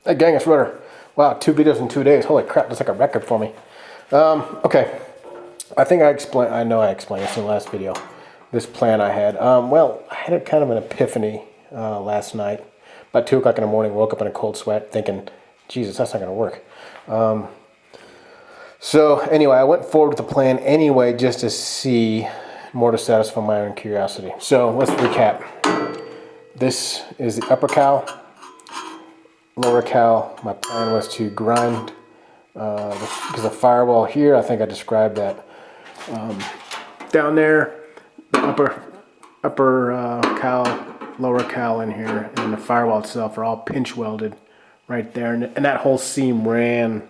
Hey gang, it's Rudder. Wow, 2 videos in 2 days. Holy crap, that's like a record for me. Okay. I know I explained this in the last video. This plan I had. Well, I had kind of an epiphany last night. About 2 o'clock in the morning, woke up in a cold sweat thinking, Jesus, that's not going to work. So anyway, I went forward with the plan anyway just to see more to satisfy my own curiosity. So let's recap. This is the upper cowl. Lower cowl, my plan was to grind because the firewall here, I think I described that. Down there, the upper cowl, lower cowl in here, and the firewall itself are all pinch welded right there. And that whole seam ran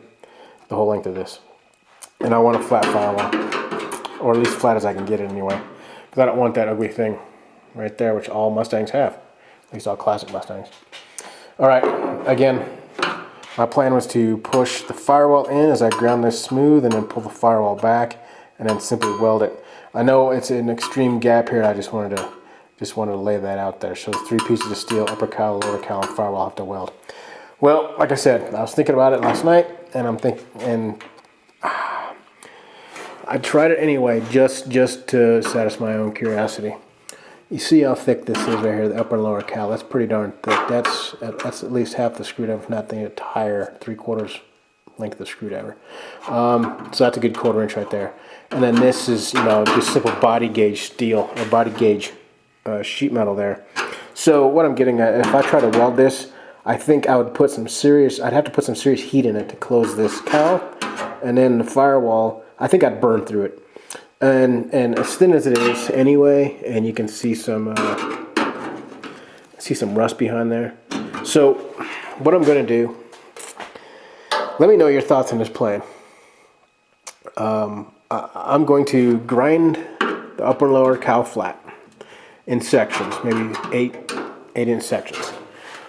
the whole length of this. And I want a flat firewall, or at least flat as I can get it anyway. Because I don't want that ugly thing right there, which all Mustangs have. At least all classic Mustangs. Alright, again, my plan was to push the firewall in as I ground this smooth and then pull the firewall back and then simply weld it. I know it's an extreme gap here. I just wanted to lay that out there. So 3 pieces of steel, upper cowl, lower cowl, and firewall I have to weld. Well, like I said, I was thinking about it last night, and I tried it anyway just to satisfy my own curiosity. You see how thick this is right here, the upper and lower cowl. That's pretty darn thick. That's at least half the screwdriver, if not the entire 3/4 length of the screwdriver. So that's a good 1/4 inch right there. And then this is, just simple body gauge steel, or body gauge sheet metal there. So what I'm getting at, if I try to weld this, I think I'd have to put some serious heat in it to close this cowl. And then the firewall, I think I'd burn through it. And as thin as it is anyway, and you can see some rust behind there. So what I'm going to do, let me know your thoughts on this plan. I'm going to grind the upper and lower cowl flat in sections, maybe 8-inch sections.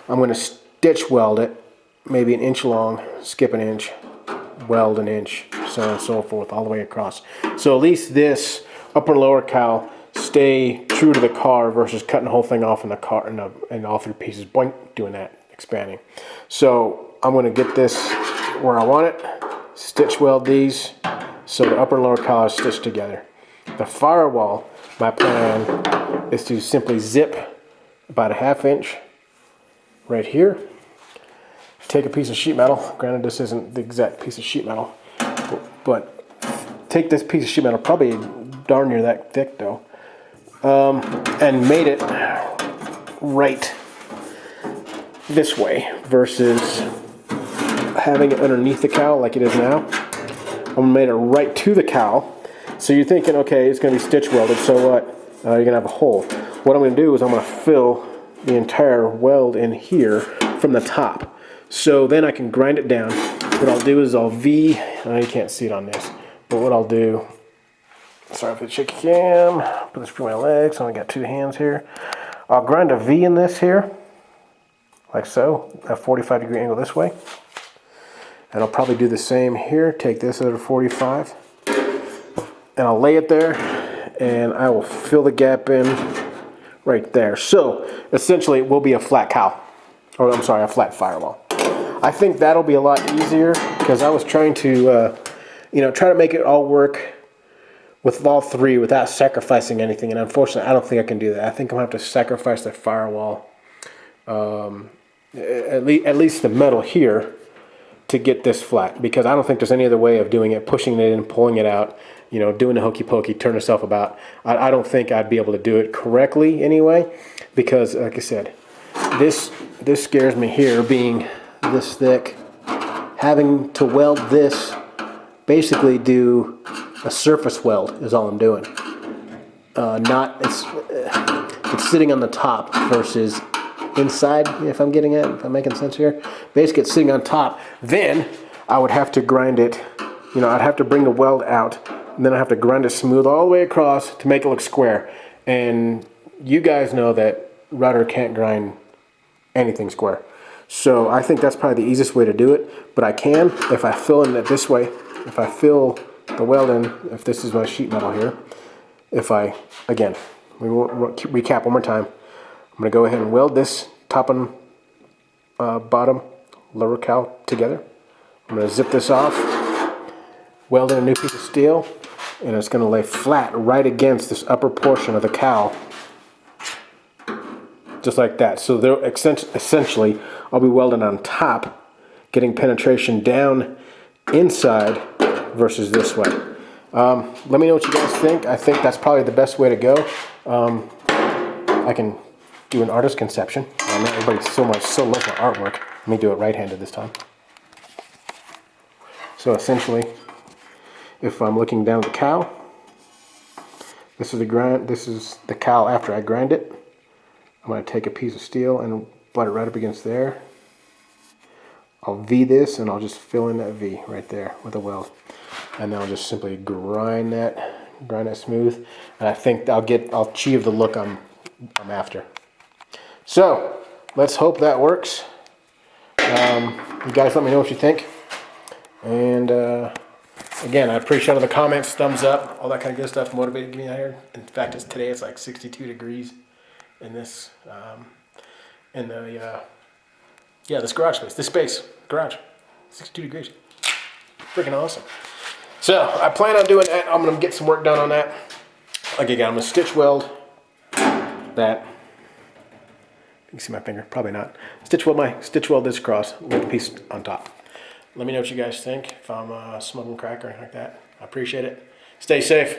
I'm going to stitch weld it, maybe 1 inch long, skip 1 inch, weld 1 inch, so on and so forth, all the way across. So at least this upper and lower cowl stay true to the car versus cutting the whole thing off in the car and all 3 pieces, boink, doing that, expanding. So I'm going to get this where I want it, stitch weld these so the upper and lower cowl are stitched together. The firewall, my plan is to simply zip about 1/2 inch right here. Take a piece of sheet metal. Granted, this isn't the exact piece of sheet metal, but take this piece of sheet metal, probably darn near that thick though, and made it right this way versus having it underneath the cowl like it is now. I'm made it right to the cowl. So you're thinking, okay, it's going to be stitch welded, so what? You're going to have a hole. What I'm going to do is I'm going to fill the entire weld in here from the top. So then I can grind it down. What I'll do is I'll V, I know you can't see it on this, but what I'll do, sorry for the shaky cam, put this between my legs, I only got 2 hands here. I'll grind a V in this here, like so, a 45-degree angle this way. And I'll probably do the same here, take this at a 45, and I'll lay it there, and I will fill the gap in right there. So essentially it will be a flat cowl, or I'm sorry, a flat firewall. I think that'll be a lot easier because I was trying to, try to make it all work with all 3 without sacrificing anything. And unfortunately, I don't think I can do that. I think I'm going to have to sacrifice the firewall, at least the metal here, to get this flat. Because I don't think there's any other way of doing it, pushing it in, pulling it out, doing the hokey pokey, turn yourself about. I don't think I'd be able to do it correctly anyway. Because, like I said, this scares me here, being this thick, having to weld this, basically do a surface weld is all I'm doing. It's sitting on the top versus inside, if I'm making sense here. Basically it's sitting on top. Then I would have to grind it, I'd have to bring the weld out, and then I have to grind it smooth all the way across to make it look square. And you guys know that Rudder can't grind anything square. So I think that's probably the easiest way to do it, but I can, if I fill in it this way, if I fill the weld in, if this is my sheet metal here, again, we won't recap one more time. I'm going to go ahead and weld this top and bottom lower cowl together. I'm going to zip this off, weld in a new piece of steel, and it's going to lay flat right against this upper portion of the cowl. Just like that. So they're essentially, I'll be welding on top, getting penetration down inside versus this way. Let me know what you guys think. I think that's probably the best way to go. I can do an artist conception. I know everybody so loves my artwork. Let me do it right-handed this time. So essentially, if I'm looking down at the cowl, this is the grind. This is the cowl after I grind it. I'm going to take a piece of steel and butt it right up against there. I'll V this and I'll just fill in that V right there with a weld. And then I'll just simply grind that smooth. And I think I'll achieve the look I'm after. So let's hope that works. You guys let me know what you think. And again, I appreciate all the comments, thumbs up, all that kind of good stuff motivated me out here. In fact, today it's like 62 degrees in this, this garage space, garage, 62 degrees. Freaking awesome. So I plan on doing that. I'm going to get some work done on that. Like again, I'm going to stitch weld that. You can see my finger, probably not. Stitch weld this across with the piece on top. Let me know what you guys think. If I'm smoking crack or anything like that, I appreciate it. Stay safe.